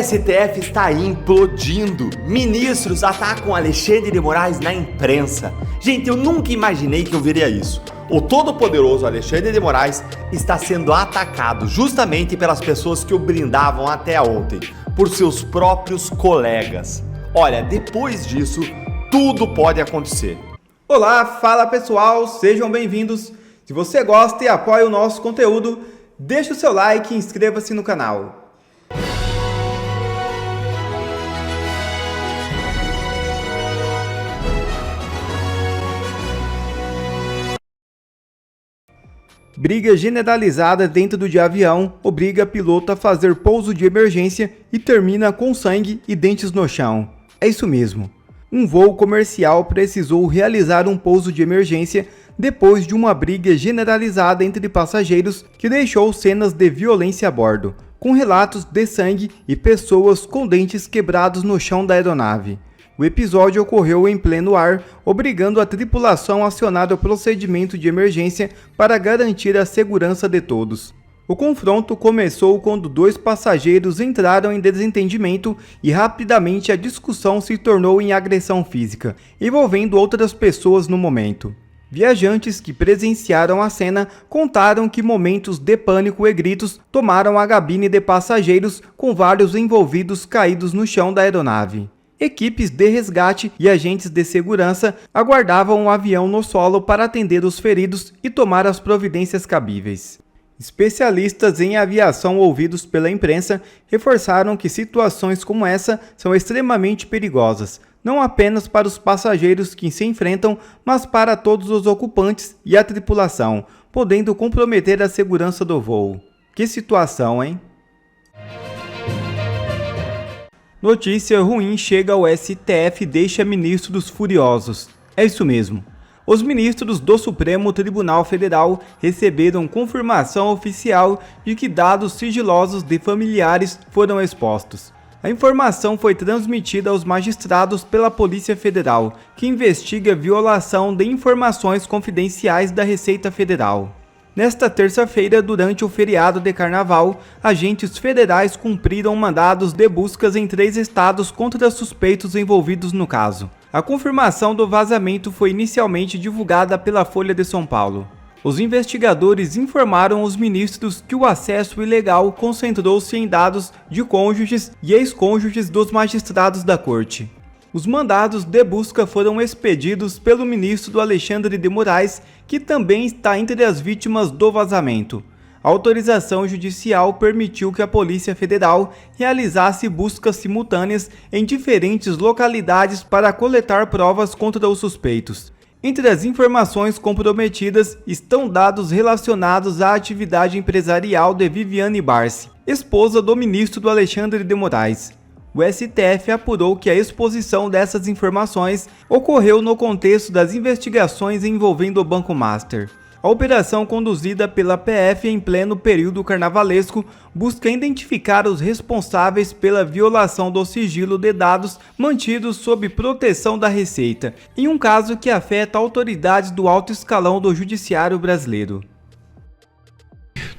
STF está implodindo. Ministros atacam Alexandre de Moraes na imprensa. Gente, eu nunca imaginei que eu veria isso. O todo-poderoso Alexandre de Moraes está sendo atacado justamente pelas pessoas que o brindavam até ontem, por seus próprios colegas. Olha, depois disso, tudo pode acontecer. Olá, fala pessoal, sejam bem-vindos. Se você gosta e apoia o nosso conteúdo, deixe o seu like e inscreva-se no canal. Briga generalizada dentro de avião obriga piloto a fazer pouso de emergência e termina com sangue e dentes no chão. É isso mesmo. Um voo comercial precisou realizar um pouso de emergência depois de uma briga generalizada entre passageiros que deixou cenas de violência a bordo, com relatos de sangue e pessoas com dentes quebrados no chão da aeronave. O episódio ocorreu em pleno ar, obrigando a tripulação a acionar o procedimento de emergência para garantir a segurança de todos. O confronto começou quando dois passageiros entraram em desentendimento e rapidamente a discussão se tornou em agressão física, envolvendo outras pessoas no momento. Viajantes que presenciaram a cena contaram que momentos de pânico e gritos tomaram a cabine de passageiros, com vários envolvidos caídos no chão da aeronave. Equipes de resgate e agentes de segurança aguardavam o avião no solo para atender os feridos e tomar as providências cabíveis. Especialistas em aviação ouvidos pela imprensa reforçaram que situações como essa são extremamente perigosas, não apenas para os passageiros que se enfrentam, mas para todos os ocupantes e a tripulação, podendo comprometer a segurança do voo. Que situação, hein? Notícia ruim chega ao STF e deixa ministros furiosos. É isso mesmo. Os ministros do Supremo Tribunal Federal receberam confirmação oficial de que dados sigilosos de familiares foram expostos. A informação foi transmitida aos magistrados pela Polícia Federal, que investiga violação de informações confidenciais da Receita Federal. Nesta terça-feira, durante o feriado de Carnaval, agentes federais cumpriram mandados de buscas em 3 estados contra suspeitos envolvidos no caso. A confirmação do vazamento foi inicialmente divulgada pela Folha de São Paulo. Os investigadores informaram os ministros que o acesso ilegal concentrou-se em dados de cônjuges e ex-cônjuges dos magistrados da corte. Os mandados de busca foram expedidos pelo ministro Alexandre de Moraes, que também está entre as vítimas do vazamento. A autorização judicial permitiu que a Polícia Federal realizasse buscas simultâneas em diferentes localidades para coletar provas contra os suspeitos. Entre as informações comprometidas estão dados relacionados à atividade empresarial de Viviane Barsi, esposa do ministro Alexandre de Moraes. O STF apurou que a exposição dessas informações ocorreu no contexto das investigações envolvendo o Banco Master. A operação conduzida pela PF em pleno período carnavalesco busca identificar os responsáveis pela violação do sigilo de dados mantidos sob proteção da Receita, em um caso que afeta autoridades do alto escalão do judiciário brasileiro.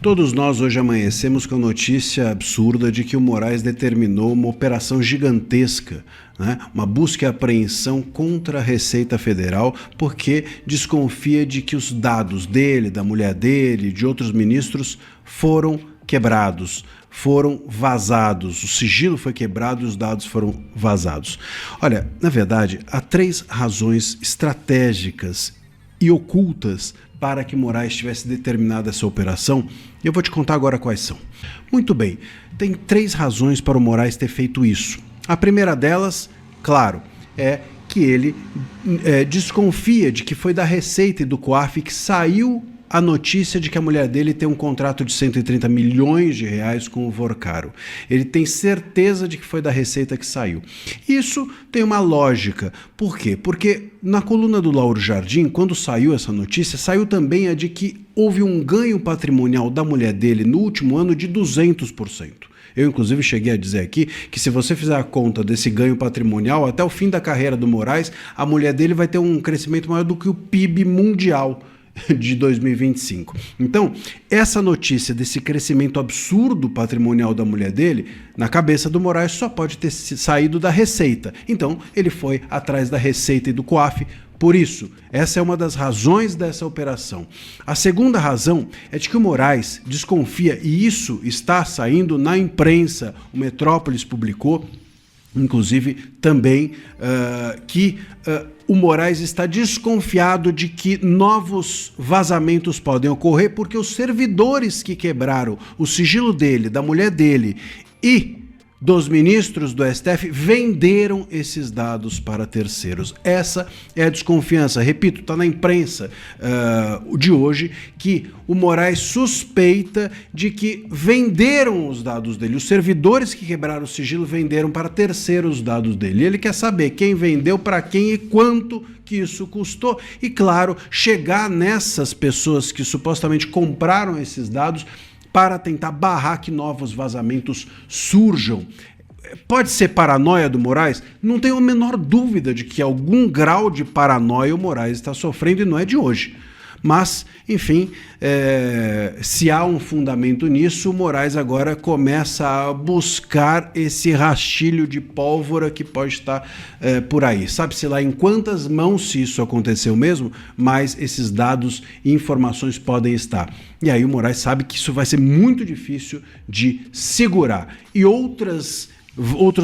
Todos nós hoje amanhecemos com a notícia absurda de que o Moraes determinou uma operação gigantesca, uma busca e apreensão contra a Receita Federal, porque desconfia de que os dados dele, da mulher dele, de outros ministros foram quebrados, foram vazados. O sigilo foi quebrado e os dados foram vazados. Olha, na verdade, há 3 razões estratégicas e ocultas para que Moraes tivesse determinado essa operação, e eu vou te contar agora quais são. Muito bem, tem 3 razões para o Moraes ter feito isso. A primeira delas, claro, é que ele desconfia de que foi da Receita e do COAF que saiu a notícia de que a mulher dele tem um contrato de 130 milhões de reais com o Vorcaro. Ele tem certeza de que foi da Receita que saiu. Isso tem uma lógica. Por quê? Porque na coluna do Lauro Jardim, quando saiu essa notícia, saiu também a de que houve um ganho patrimonial da mulher dele no último ano de 200%. Eu, inclusive, cheguei a dizer aqui que se você fizer a conta desse ganho patrimonial, até o fim da carreira do Moraes, a mulher dele vai ter um crescimento maior do que o PIB mundial. de 2025. Então, essa notícia desse crescimento absurdo patrimonial da mulher dele, na cabeça do Moraes só pode ter saído da Receita. Então, ele foi atrás da Receita e do COAF. Por isso, essa é uma das razões dessa operação. A segunda razão é de que o Moraes desconfia, e isso está saindo na imprensa, o Metrópolis publicou, inclusive também, que o Moraes está desconfiado de que novos vazamentos podem ocorrer porque os servidores que quebraram o sigilo dele, da mulher dele e dos ministros do STF venderam esses dados para terceiros. Essa é a desconfiança. Repito, está na imprensa de hoje que o Moraes suspeita de que venderam os dados dele. Os servidores que quebraram o sigilo venderam para terceiros os dados dele. Ele quer saber quem vendeu, para quem e quanto que isso custou. E, claro, chegar nessas pessoas que supostamente compraram esses dados para tentar barrar que novos vazamentos surjam. Pode ser paranoia do Moraes? Não tenho a menor dúvida de que algum grau de paranoia o Moraes está sofrendo e não é de hoje. Mas, enfim, se há um fundamento nisso, o Moraes agora começa a buscar esse rastilho de pólvora que pode estar por aí. Sabe-se lá em quantas mãos, se isso aconteceu mesmo, mas esses dados e informações podem estar. E aí o Moraes sabe que isso vai ser muito difícil de segurar. E outros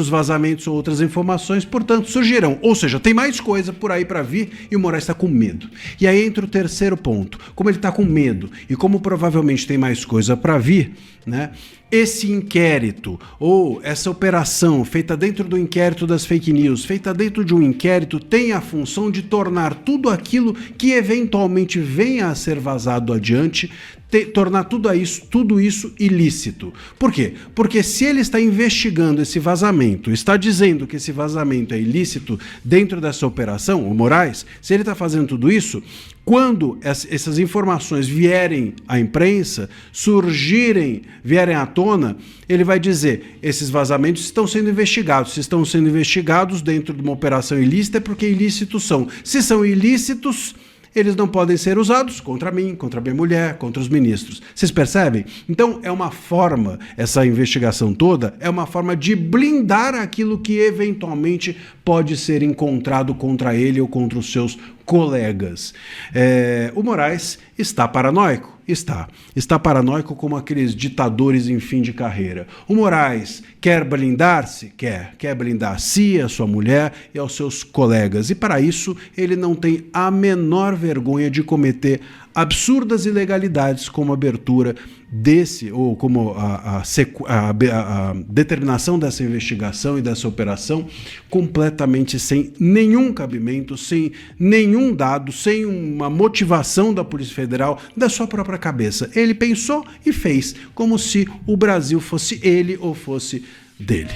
vazamentos ou outras informações, portanto, surgirão. Ou seja, tem mais coisa por aí para vir e o Moraes está com medo. E aí entra o terceiro ponto. Como ele está com medo e como provavelmente tem mais coisa para vir, né? Esse inquérito ou essa operação feita dentro do inquérito das fake news, feita dentro de um inquérito, tem a função de tornar tudo aquilo que eventualmente venha a ser vazado adiante, tornar tudo isso ilícito. Por quê? Porque se ele está investigando esse vazamento, está dizendo que esse vazamento é ilícito dentro dessa operação, o Moraes, se ele está fazendo tudo isso, quando essas informações vierem à imprensa, vierem à tona, ele vai dizer, esses vazamentos estão sendo investigados. Se estão sendo investigados dentro de uma operação ilícita, é porque ilícitos são. Se são ilícitos, eles não podem ser usados contra mim, contra minha mulher, contra os ministros. Vocês percebem? Então, é uma forma, essa investigação toda, é uma forma de blindar aquilo que eventualmente pode ser encontrado contra ele ou contra os seus colegas. O Moraes está paranoico? Está paranoico como aqueles ditadores em fim de carreira. O Moraes quer blindar-se? Quer blindar a si, a sua mulher e aos seus colegas. E para isso ele não tem a menor vergonha de cometer absurdas ilegalidades como a abertura ou como a determinação dessa investigação e dessa operação completamente sem nenhum cabimento, sem nenhum dado, sem uma motivação da Polícia Federal, da sua própria cabeça. Ele pensou e fez, como se o Brasil fosse ele ou fosse dele.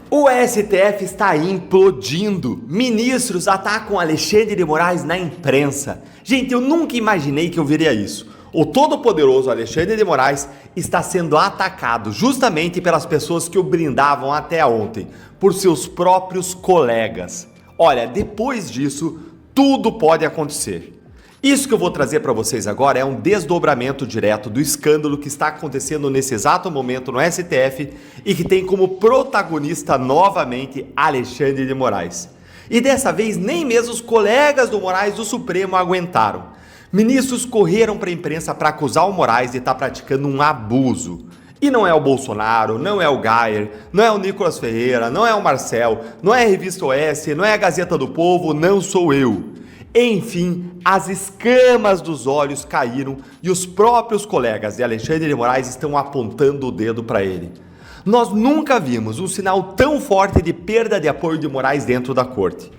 O STF está implodindo. Ministros atacam Alexandre de Moraes na imprensa. Gente, eu nunca imaginei que eu veria isso. O todo-poderoso Alexandre de Moraes está sendo atacado justamente pelas pessoas que o blindavam até ontem, por seus próprios colegas. Olha, depois disso, tudo pode acontecer. Isso que eu vou trazer para vocês agora é um desdobramento direto do escândalo que está acontecendo nesse exato momento no STF e que tem como protagonista novamente Alexandre de Moraes. E dessa vez nem mesmo os colegas do Moraes do Supremo aguentaram. Ministros correram para a imprensa para acusar o Moraes de estar praticando um abuso. E não é o Bolsonaro, não é o Geyer, não é o Nicolas Ferreira, não é o Marcel, não é a Revista Oeste, não é a Gazeta do Povo, não sou eu. Enfim, as escamas dos olhos caíram e os próprios colegas de Alexandre de Moraes estão apontando o dedo para ele. Nós nunca vimos um sinal tão forte de perda de apoio de Moraes dentro da corte.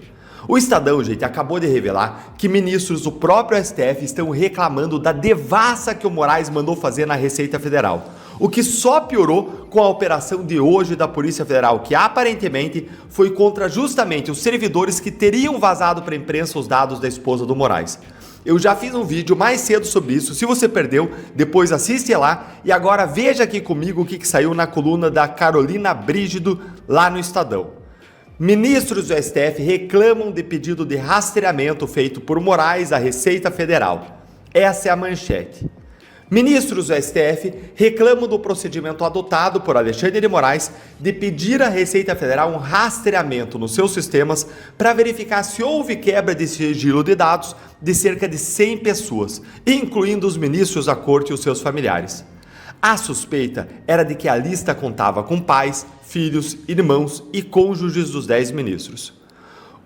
O Estadão, gente, acabou de revelar que ministros do próprio STF estão reclamando da devassa que o Moraes mandou fazer na Receita Federal. O que só piorou com a operação de hoje da Polícia Federal, que aparentemente foi contra justamente os servidores que teriam vazado para a imprensa os dados da esposa do Moraes. Eu já fiz um vídeo mais cedo sobre isso, se você perdeu, depois assiste lá e agora veja aqui comigo o que saiu na coluna da Carolina Brígido lá no Estadão. Ministros do STF reclamam de pedido de rastreamento feito por Moraes à Receita Federal. Essa é a manchete. Ministros do STF reclamam do procedimento adotado por Alexandre de Moraes de pedir à Receita Federal um rastreamento nos seus sistemas para verificar se houve quebra de sigilo de dados de cerca de 100 pessoas, incluindo os ministros da corte e os seus familiares. A suspeita era de que a lista contava com pais, filhos, irmãos e cônjuges dos 10 ministros.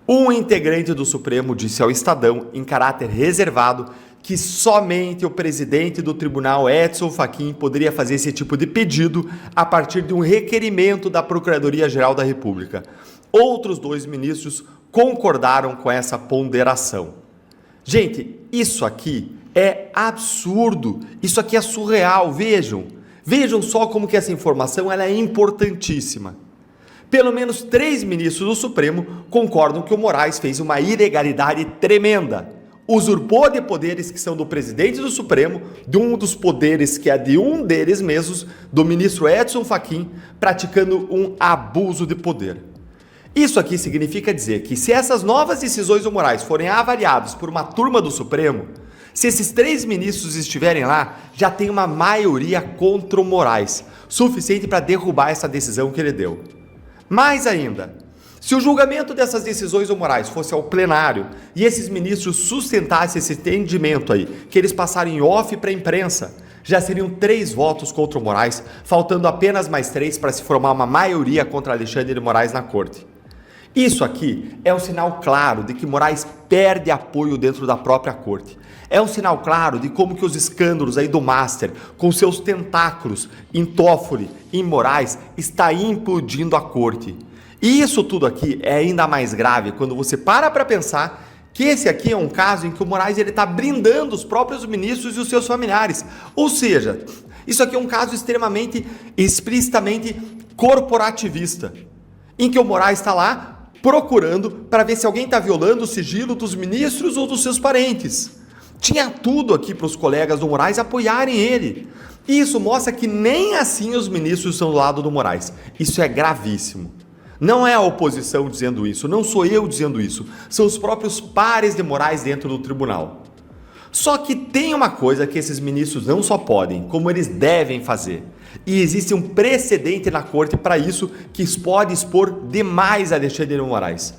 Um integrante do Supremo disse ao Estadão, em caráter reservado, que somente o presidente do tribunal, Edson Fachin, poderia fazer esse tipo de pedido a partir de um requerimento da Procuradoria-Geral da República. Outros 2 ministros concordaram com essa ponderação. Gente, isso aqui é absurdo, isso aqui é surreal, vejam só como que essa informação ela é importantíssima. Pelo menos 3 ministros do Supremo concordam que o Moraes fez uma ilegalidade tremenda. Usurpou de poderes que são do presidente do Supremo, de um dos poderes que é de um deles mesmos, do ministro Edson Fachin, praticando um abuso de poder. Isso aqui significa dizer que se essas novas decisões do Moraes forem avaliadas por uma turma do Supremo, se esses 3 ministros estiverem lá, já tem uma maioria contra o Moraes, suficiente para derrubar essa decisão que ele deu. Mais ainda, se o julgamento dessas decisões do Moraes fosse ao plenário e esses ministros sustentassem esse entendimento aí, que eles passaram em off para a imprensa, já seriam 3 votos contra o Moraes, faltando apenas mais 3 para se formar uma maioria contra Alexandre de Moraes na corte. Isso aqui é um sinal claro de que Moraes perde apoio dentro da própria corte. É um sinal claro de como que os escândalos aí do Master, com seus tentáculos em Toffoli e em Moraes, está implodindo a corte. E isso tudo aqui é ainda mais grave quando você para pensar que esse aqui é um caso em que o Moraes está blindando os próprios ministros e os seus familiares. Ou seja, isso aqui é um caso extremamente, explicitamente corporativista, em que o Moraes está lá procurando para ver se alguém está violando o sigilo dos ministros ou dos seus parentes. Tinha tudo aqui para os colegas do Moraes apoiarem ele. E isso mostra que nem assim os ministros estão do lado do Moraes. Isso é gravíssimo. Não é a oposição dizendo isso, não sou eu dizendo isso, são os próprios pares de Moraes dentro do tribunal. Só que tem uma coisa que esses ministros não só podem, como eles devem fazer. E existe um precedente na corte para isso que pode expor demais Alexandre de Moraes.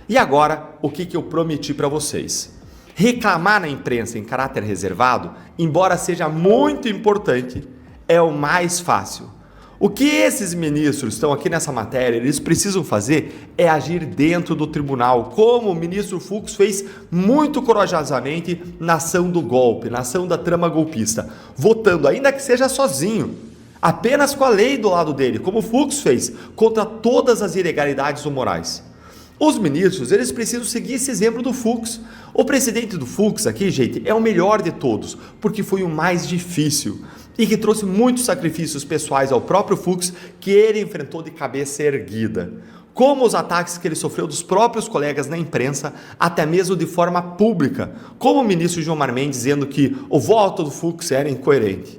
E agora, o que eu prometi para vocês? Reclamar na imprensa em caráter reservado, embora seja muito importante, é o mais fácil. O que esses ministros estão aqui nessa matéria, eles precisam fazer é agir dentro do tribunal, como o ministro Fux fez muito corajosamente na ação do golpe, na ação da trama golpista, votando, ainda que seja sozinho, apenas com a lei do lado dele, como o Fux fez, contra todas as ilegalidades do Moraes. Os ministros, eles precisam seguir esse exemplo do Fux. O presidente do Fux aqui, gente, é o melhor de todos, porque foi o mais difícil e que trouxe muitos sacrifícios pessoais ao próprio Fux, que ele enfrentou de cabeça erguida. Como os ataques que ele sofreu dos próprios colegas na imprensa, até mesmo de forma pública, como o ministro Gilmar Mendes dizendo que o voto do Fux era incoerente.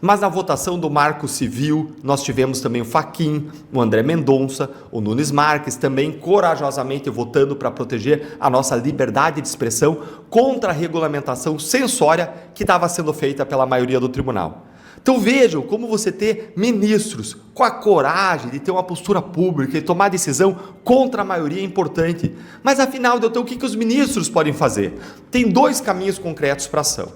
Mas na votação do Marco Civil, nós tivemos também o Fachin, o André Mendonça, o Nunes Marques, também corajosamente votando para proteger a nossa liberdade de expressão contra a regulamentação censória que estava sendo feita pela maioria do tribunal. Então vejam como você ter ministros com a coragem de ter uma postura pública e tomar decisão contra a maioria é importante. Mas afinal, então, o que os ministros podem fazer? Tem 2 caminhos concretos para ação.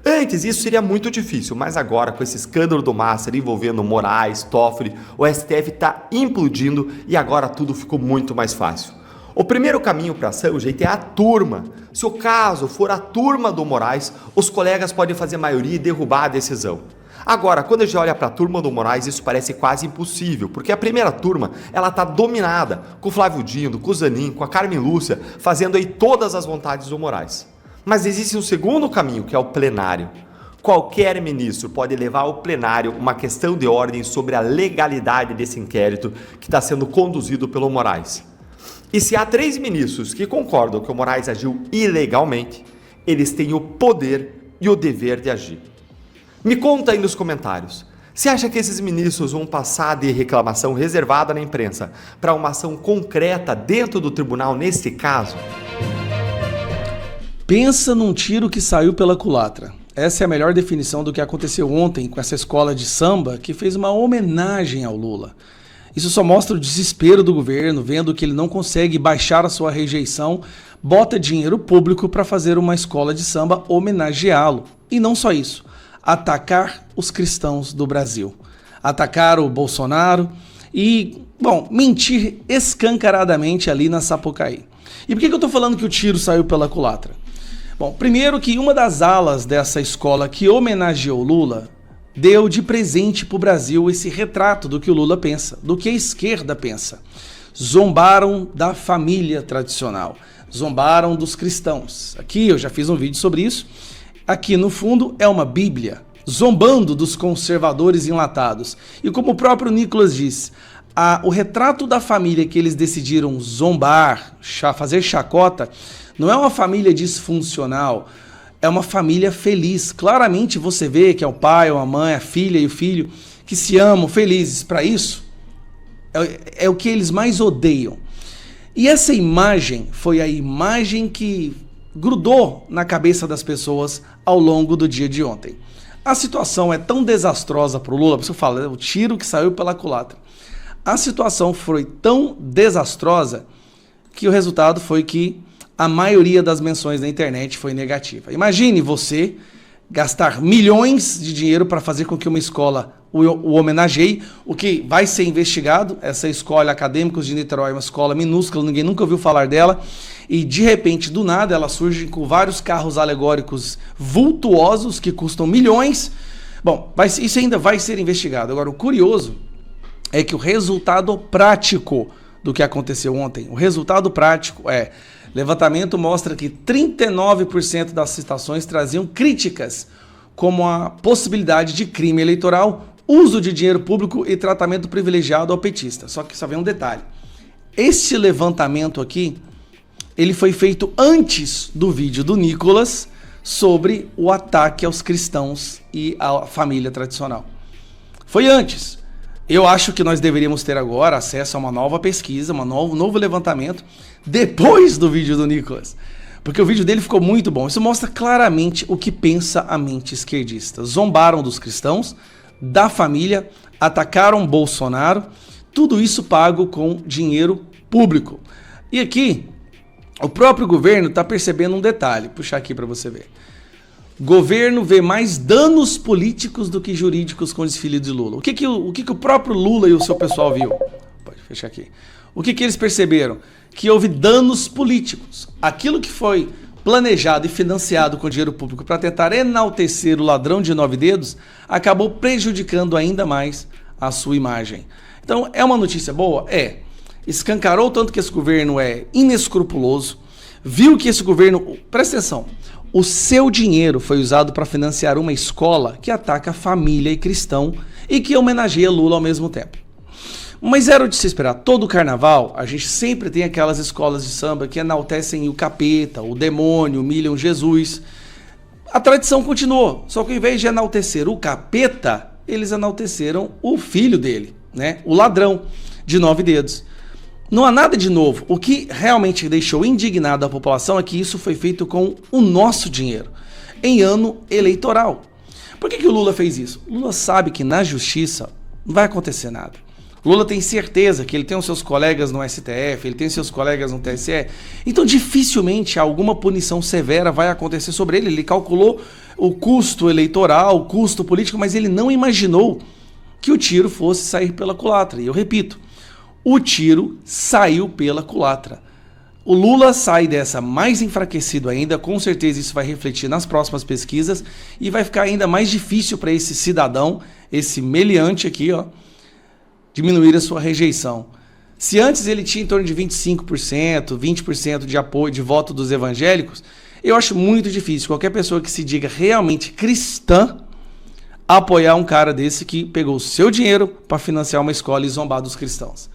Antes isso seria muito difícil, mas agora com esse escândalo do Master envolvendo Moraes, Toffoli, o STF está implodindo e agora tudo ficou muito mais fácil. O primeiro caminho para ação, gente, é a turma. Se o caso for a turma do Moraes, os colegas podem fazer maioria e derrubar a decisão. Agora, quando a gente olha para a turma do Moraes, isso parece quase impossível, porque a primeira turma, ela está dominada com o Flávio Dino, com o Zanin, com a Carmen Lúcia, fazendo aí todas as vontades do Moraes. Mas existe um segundo caminho, que é o plenário. Qualquer ministro pode levar ao plenário uma questão de ordem sobre a legalidade desse inquérito que está sendo conduzido pelo Moraes. E se há 3 ministros que concordam que o Moraes agiu ilegalmente, eles têm o poder e o dever de agir. Me conta aí nos comentários, Você acha que esses ministros vão passar de reclamação reservada na imprensa para uma ação concreta dentro do tribunal nesse caso? Pensa num tiro que saiu pela culatra. Essa é a melhor definição do que aconteceu ontem com essa escola de samba que fez uma homenagem ao Lula. Isso só mostra o desespero do governo, vendo que ele não consegue baixar a sua rejeição, bota dinheiro público para fazer uma escola de samba homenageá-lo. E não só isso, atacar os cristãos do Brasil. Atacar o Bolsonaro e, mentir escancaradamente ali na Sapucaí. E por que eu estou falando que o tiro saiu pela culatra? Bom, primeiro que uma das alas dessa escola que homenageou Lula deu de presente para o Brasil esse retrato do que o Lula pensa, do que a esquerda pensa. Zombaram da família tradicional, zombaram dos cristãos. Aqui eu já fiz um vídeo sobre isso. Aqui no fundo é uma Bíblia, zombando dos conservadores enlatados. E como o próprio Nicolas disse, o retrato da família que eles decidiram zombar, fazer chacota, não é uma família disfuncional, é uma família feliz. Claramente você vê que é o pai, ou a mãe, a filha e o filho que se amam, felizes. Para isso, é o que eles mais odeiam. E essa imagem foi a imagem que grudou na cabeça das pessoas ao longo do dia de ontem. A situação é tão desastrosa para o Lula, você fala, o tiro que saiu pela culatra. A situação foi tão desastrosa que o resultado foi que a maioria das menções na internet foi negativa. Imagine você gastar milhões de dinheiro para fazer com que uma escola o homenageie, o que vai ser investigado. Essa escola Acadêmicos de Niterói é uma escola minúscula, ninguém nunca ouviu falar dela, e de repente, do nada, ela surge com vários carros alegóricos vultuosos que custam milhões. Bom, isso ainda vai ser investigado. Agora, o curioso é que o resultado prático do que aconteceu ontem, o resultado prático é: levantamento mostra que 39% das citações traziam críticas, como a possibilidade de crime eleitoral, uso de dinheiro público e tratamento privilegiado ao petista. Só que só vem um detalhe. Este levantamento aqui, ele foi feito antes do vídeo do Nicolas sobre o ataque aos cristãos e à família tradicional. Foi antes. Eu acho que nós deveríamos ter agora acesso a uma nova pesquisa, um novo levantamento, depois do vídeo do Nicolas. Porque o vídeo dele ficou muito bom. Isso mostra claramente o que pensa a mente esquerdista. Zombaram dos cristãos, da família, atacaram Bolsonaro, tudo isso pago com dinheiro público. E aqui, o próprio governo está percebendo um detalhe. Vou puxar aqui para você ver. O governo vê mais danos políticos do que jurídicos com o desfile de Lula. O que o próprio Lula e o seu pessoal viu? Pode fechar aqui. O que eles perceberam? Que houve danos políticos. Aquilo que foi planejado e financiado com dinheiro público para tentar enaltecer o ladrão de 9 dedos, acabou prejudicando ainda mais a sua imagem. Então, é uma notícia boa? É. Escancarou tanto que esse governo é inescrupuloso, viu que esse governo... Presta atenção. O seu dinheiro foi usado para financiar uma escola que ataca a família e cristão e que homenageia Lula ao mesmo tempo. Mas era de se esperar. Todo carnaval, a gente sempre tem aquelas escolas de samba que enaltecem o capeta, o demônio, humilham Jesus. A tradição continuou, só que ao invés de enaltecer o capeta, eles enalteceram o filho dele, né? O ladrão de 9 dedos. Não há nada de novo. O que realmente deixou indignada a população é que isso foi feito com o nosso dinheiro, em ano eleitoral. Por que o Lula fez isso? O Lula sabe que na justiça não vai acontecer nada. Lula tem certeza que ele tem os seus colegas no STF, ele tem seus colegas no TSE, então dificilmente alguma punição severa vai acontecer sobre ele. Ele calculou o custo eleitoral, o custo político, mas ele não imaginou que o tiro fosse sair pela culatra. E eu repito, o tiro saiu pela culatra. O Lula sai dessa mais enfraquecido ainda, com certeza isso vai refletir nas próximas pesquisas e vai ficar ainda mais difícil para esse cidadão, esse meliante aqui, ó, diminuir a sua rejeição. Se antes ele tinha em torno de 25%, 20% de apoio, de voto dos evangélicos, eu acho muito difícil qualquer pessoa que se diga realmente cristã apoiar um cara desse que pegou o seu dinheiro para financiar uma escola e zombar dos cristãos.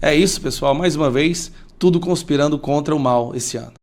É isso, pessoal. Mais uma vez, tudo conspirando contra o mal esse ano.